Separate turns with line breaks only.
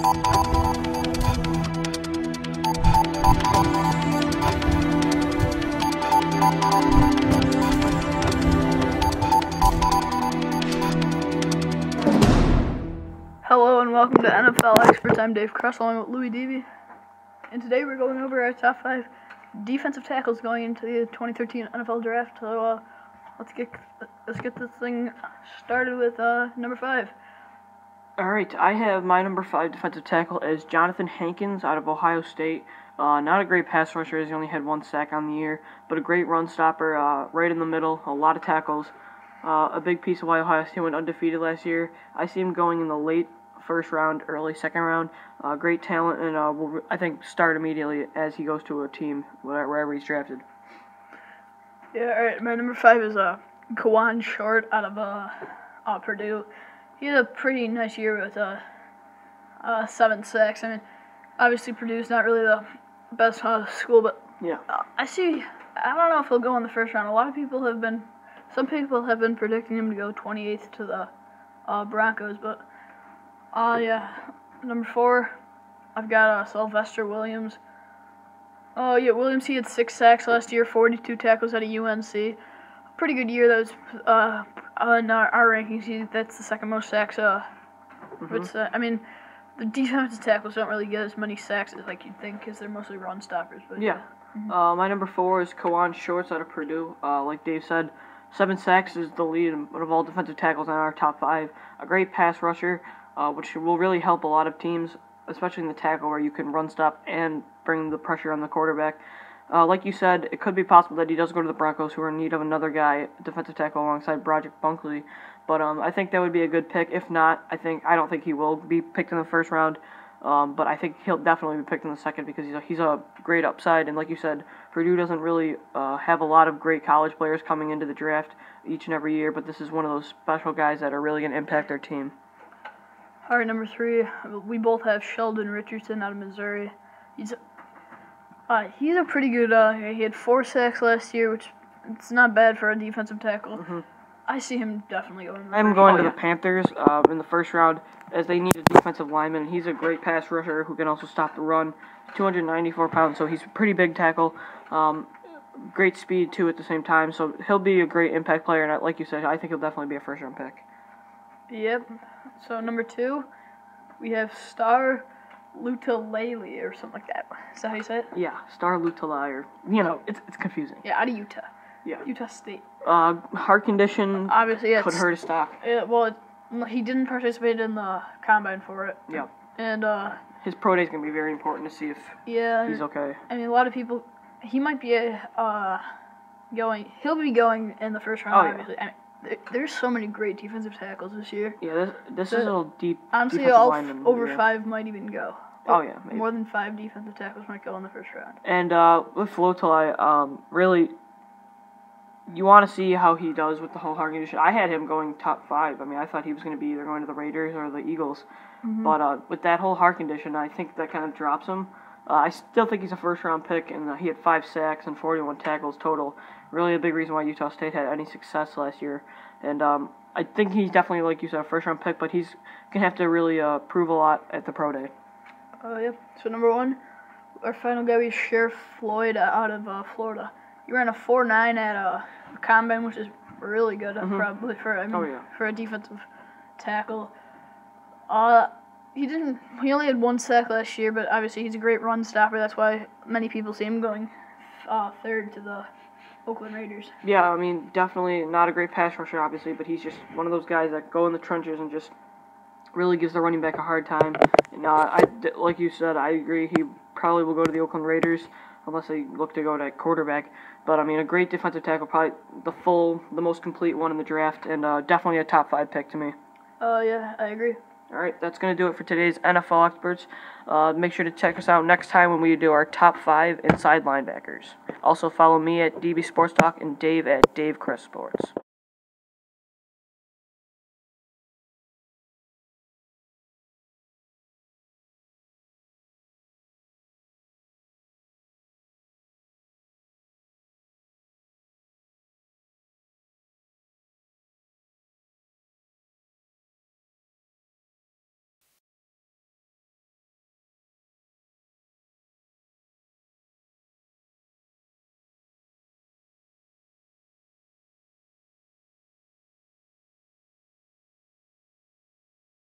Hello and welcome to NFL Experts. I'm Dave Kress along with Louie, and today we're going over our top 5 defensive tackles going into the 2013 NFL Draft. So let's get this thing started with number 5.
All right, I have my number 5 defensive tackle as Jonathan Hankins out of Ohio State. Not a great pass rusher, as he only had 1 sack on the year, but a great run stopper, right in the middle, a lot of tackles. A big piece of why Ohio State went undefeated last year. I see him going in the late first round, early second round. Great talent, and will, I think, start immediately as he goes to a team, wherever he's drafted.
Yeah, all right, my number 5 is Kawan Short out of Purdue. He had a pretty nice year with 7 sacks. I mean, obviously Purdue's not really the best school, but
yeah,
I don't know if he'll go in the first round. Some people have been predicting him to go 28th to the Broncos, but yeah, number 4, I've got Sylvester Williams. Oh yeah, Williams, he had 6 sacks last year, 42 tackles out of UNC. Pretty good year. That was in our rankings. That's the second most sacks. I mean, the defensive tackles don't really get as many sacks as like you'd think because they're mostly run stoppers. But
yeah. My number 4 is Kawan Short out of Purdue. Like Dave said, 7 sacks is the lead of all defensive tackles in our top 5. A great pass rusher, which will really help a lot of teams, especially in the tackle where you can run stop and bring the pressure on the quarterback. Like you said, it could be possible that he does go to the Broncos, who are in need of another guy, defensive tackle, alongside Broderick Bunkley. But I think that would be a good pick. If not, I don't think he will be picked in the first round. But I think he'll definitely be picked in the second because he's a great upside. And like you said, Purdue doesn't really have a lot of great college players coming into the draft each and every year. But this is one of those special guys that are really going to impact their team.
All right, number 3, we both have Sheldon Richardson out of Missouri. He's a pretty good. He had 4 sacks last year, which it's not bad for a defensive tackle.
Mm-hmm.
I see him definitely going.
I'm going to the Panthers in the first round, as they need a defensive lineman. He's a great pass rusher who can also stop the run. 294 pounds, so he's a pretty big tackle. Great speed too at the same time, so he'll be a great impact player. And like you said, I think he'll definitely be a first round pick.
Yep. So number 2, we have Star Lutulele or something like that. Is that how you say it?
Yeah, Star Lutulele. It's confusing.
Yeah, out of Utah.
Yeah.
Utah State.
Heart condition.
Obviously, yeah,
could hurt his stock.
He didn't participate in the combine for it.
Yeah.
And
his pro day is gonna be very important to see if he's okay.
I mean, a lot of people. He might be going. He'll be going in the first round. Obviously.
Yeah.
I mean, there's so many great defensive tackles this year.
Yeah, this is a deep.
Honestly, over 5 might even go.
Oh yeah, maybe.
More than 5 defensive tackles might go in the first round.
And with Lutulele, really, you want to see how he does with the whole heart condition. I had him going top 5. I mean, I thought he was going to be either going to the Raiders or the Eagles. Mm-hmm. But with that whole heart condition, I think that kind of drops him. I still think he's a first-round pick, and he had 5 sacks and 41 tackles total. Really a big reason why Utah State had any success last year. And I think he's definitely, like you said, a first-round pick, but he's going to have to really prove a lot at the pro day.
Yep. So number 1, our final guy is Sheriff Floyd out of Florida. He ran a 4.9 at a combine, which is really good, probably for a defensive tackle. He only had 1 sack last year, but obviously he's a great run stopper. That's why many people see him going 3rd to the Oakland Raiders. Yeah,
I mean, definitely not a great pass rusher, obviously, but he's just one of those guys that go in the trenches and just really gives the running back a hard time. And like you said, I agree. He probably will go to the Oakland Raiders unless they look to go to quarterback. But I mean, a great defensive tackle, probably the most complete one in the draft, and definitely a top 5 pick to me.
Yeah, I agree.
All right, that's going to do it for today's NFL Experts. Make sure to check us out next time when we do our top 5 inside linebackers. Also, follow me at DB Sports Talk and Dave at Dave Kress Sports.